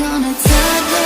on a toddler.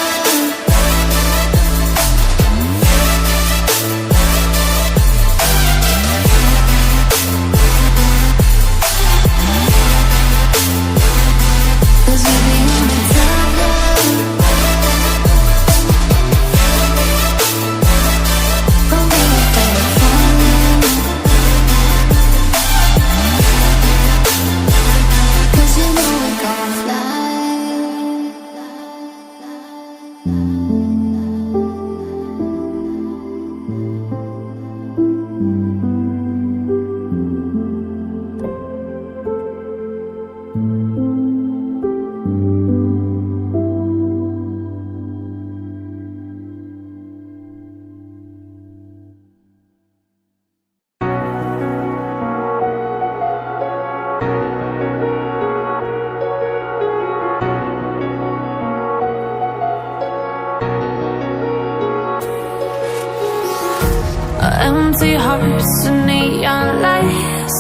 Empty hearts and neon lights,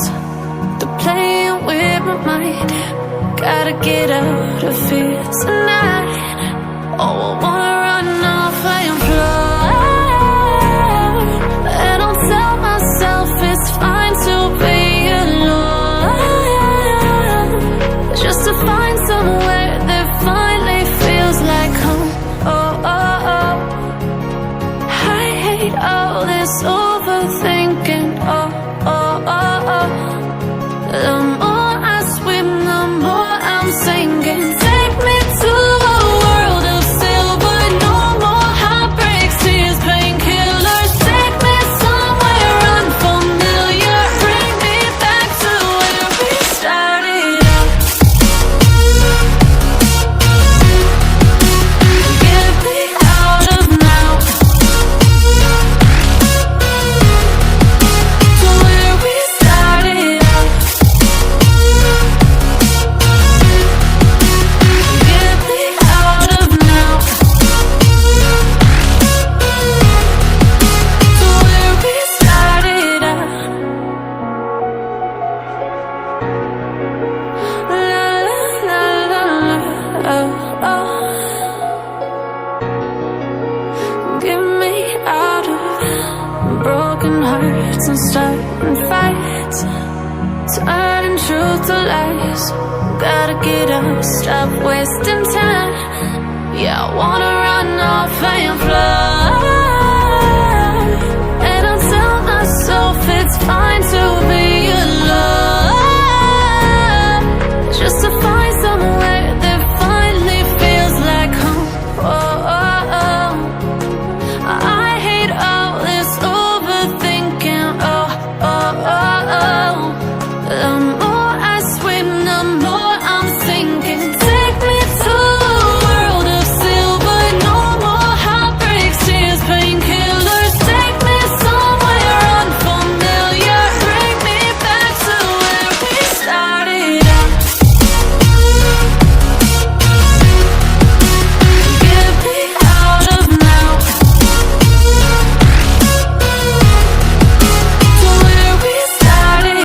they're playing with my mind. Gotta get out of here tonight. Oh, I wanna run off and fly, and I'll tell myself it's fine to be alone, just to find somewhere that finally feels like home. Oh, oh, oh. I hate all this overthinking. Oh, oh, oh, oh. The more I swim, the more I'm sinking. Take me to a world of silver. No more heartbreaks, tears, painkillers. Take me somewhere unfamiliar. Bring me back to where we started out. Get me out of now. To where we started out. Get me out of now. To where we started out. La la la la la. Oh, oh. Get me out of broken hearts and starting fights, turning truth to lies. Gotta get up, stop wasting time.